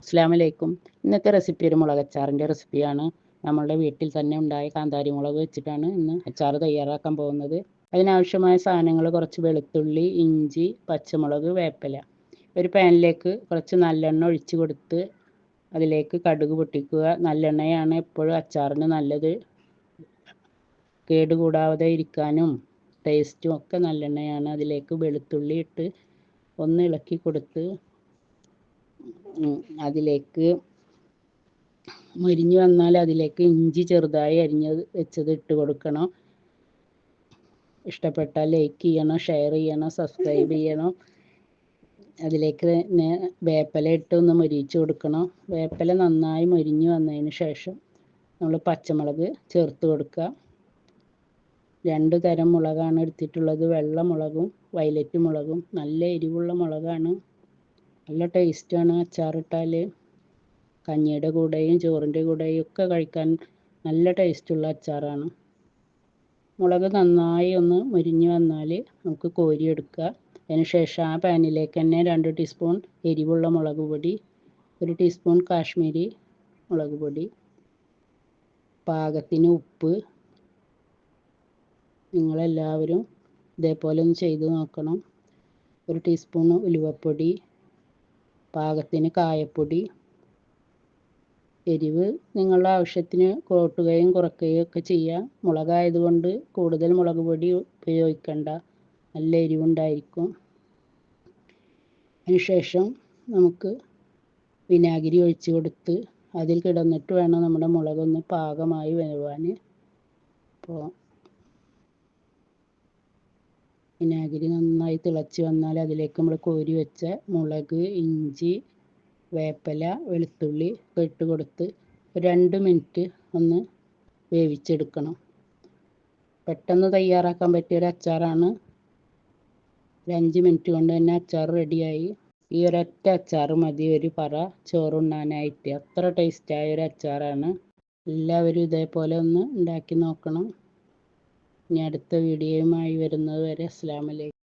അസ്സലാമു അലൈക്കും. ഇന്നത്തെ റെസിപ്പി ഒരു മുളകച്ചാറിൻ്റെ റെസിപ്പിയാണ്. നമ്മളുടെ വീട്ടിൽ തന്നെ ഉണ്ടായ കാന്താരി മുളക് വെച്ചിട്ടാണ് ഇന്ന് അച്ചാർ തയ്യാറാക്കാൻ പോകുന്നത്. അതിനാവശ്യമായ സാധനങ്ങൾ കുറച്ച് വെളുത്തുള്ളി, ഇഞ്ചി, പച്ചമുളക്, വേപ്പില. ഒരു പാനിലേക്ക് കുറച്ച് നല്ലെണ്ണ ഒഴിച്ച് കൊടുത്ത് അതിലേക്ക് കടുക് പൊട്ടിക്കുക. നല്ലെണ്ണയാണ് എപ്പോഴും അച്ചാറിന് നല്ലത്. കേടുകൂടാതെ ഇരിക്കാനും ടേസ്റ്റും ഒക്കെ നല്ലെണ്ണയാണ്. അതിലേക്ക് വെളുത്തുള്ളി ഇട്ട് ഒന്ന് ഇളക്കി കൊടുത്ത് അതിലേക്ക് മുരിഞ്ഞു വന്നാൽ അതിലേക്ക് ഇഞ്ചി ചെറുതായി അരിഞ്ഞത് വെച്ചത് ഇട്ട് കൊടുക്കണം. ഇഷ്ടപ്പെട്ടാൽ ലൈക്ക് ചെയ്യണം, ഷെയർ ചെയ്യണം, സബ്സ്ക്രൈബ് ചെയ്യണം. അതിലേക്ക് വേപ്പില ഇട്ട് ഒന്ന് മൊരിയിച്ച് കൊടുക്കണം. വേപ്പില നന്നായി മൊരിഞ്ഞു വന്നതിന് ശേഷം നമ്മൾ പച്ചമുളക് ചേർത്ത് കൊടുക്കുക. 2 തരം മുളകാണ് എടുത്തിട്ടുള്ളത്. വെള്ള മുളകും വയലറ്റ് മുളകും. നല്ല എരിവുള്ള മുളകാണ്. നല്ല ടേസ്റ്റാണ് അച്ചാറിട്ടാൽ. കഞ്ഞിയുടെ കൂടെയും ചോറിൻ്റെ കൂടെയും ഒക്കെ കഴിക്കാൻ നല്ല ടേസ്റ്റുള്ള അച്ചാറാണ്. മുളക് നന്നായി ഒന്ന് മുരിഞ്ഞ് വന്നാൽ നമുക്ക് കോരിയെടുക്കുക. അതിന് ശേഷം ആ പാനിലേക്ക് തന്നെ 2 ടീസ്പൂൺ എരിവുള്ള മുളക് പൊടി, 1 ടീസ്പൂൺ കാശ്മീരി മുളക് പൊടി, പാകത്തിന് ഉപ്പ്. നിങ്ങളെല്ലാവരും ഇതേപോലെ ഒന്ന് ചെയ്ത് നോക്കണം. 1 ടീസ്പൂൺ ഉലുവപ്പൊടി, പാകത്തിന് കായപ്പൊടി. എരിവ് നിങ്ങളുടെ ആവശ്യത്തിന് കൂട്ടുകയും കുറയ്ക്കുകയും ഒക്കെ ചെയ്യാം. മുളകായതുകൊണ്ട് കൂടുതൽ മുളക് പൊടി ഉപയോഗിക്കണ്ട, നല്ല എരിവുണ്ടായിരിക്കും. അതിനുശേഷം നമുക്ക് വിനാഗിരി ഒഴിച്ച് കൊടുത്ത് അതിൽ കിടന്നിട്ട് വേണം നമ്മുടെ മുളകൊന്ന് പാകമായി വേവാൻ. അപ്പോൾ വിനാഗിരി നന്നായി തിളച്ച് വന്നാൽ അതിലേക്ക് നമ്മൾ കോരി വെച്ച മുളക്, ഇഞ്ചി, വേപ്പില, വെളുത്തുള്ളി ഇട്ട് കൊടുത്ത് 2 മിനിറ്റ് ഒന്ന് വേവിച്ചെടുക്കണം. പെട്ടെന്ന് തയ്യാറാക്കാൻ പറ്റിയൊരു അച്ചാറാണ്. 5 മിനിറ്റ് കൊണ്ട് തന്നെ അച്ചാർ റെഡിയായി. ഈ ഒരൊറ്റ അച്ചാർ മതി ഒരു പറ ചോറുണ്ണാനായിട്ട്. അത്ര ടേസ്റ്റായ ഒരു അച്ചാറാണ്. എല്ലാവരും ഇതേപോലെ ഒന്ന് ഉണ്ടാക്കി നോക്കണം. ഇനി അടുത്ത വീഡിയോയുമായി വരുന്നത് വരെ അസ്സലാമു അലൈക്കും.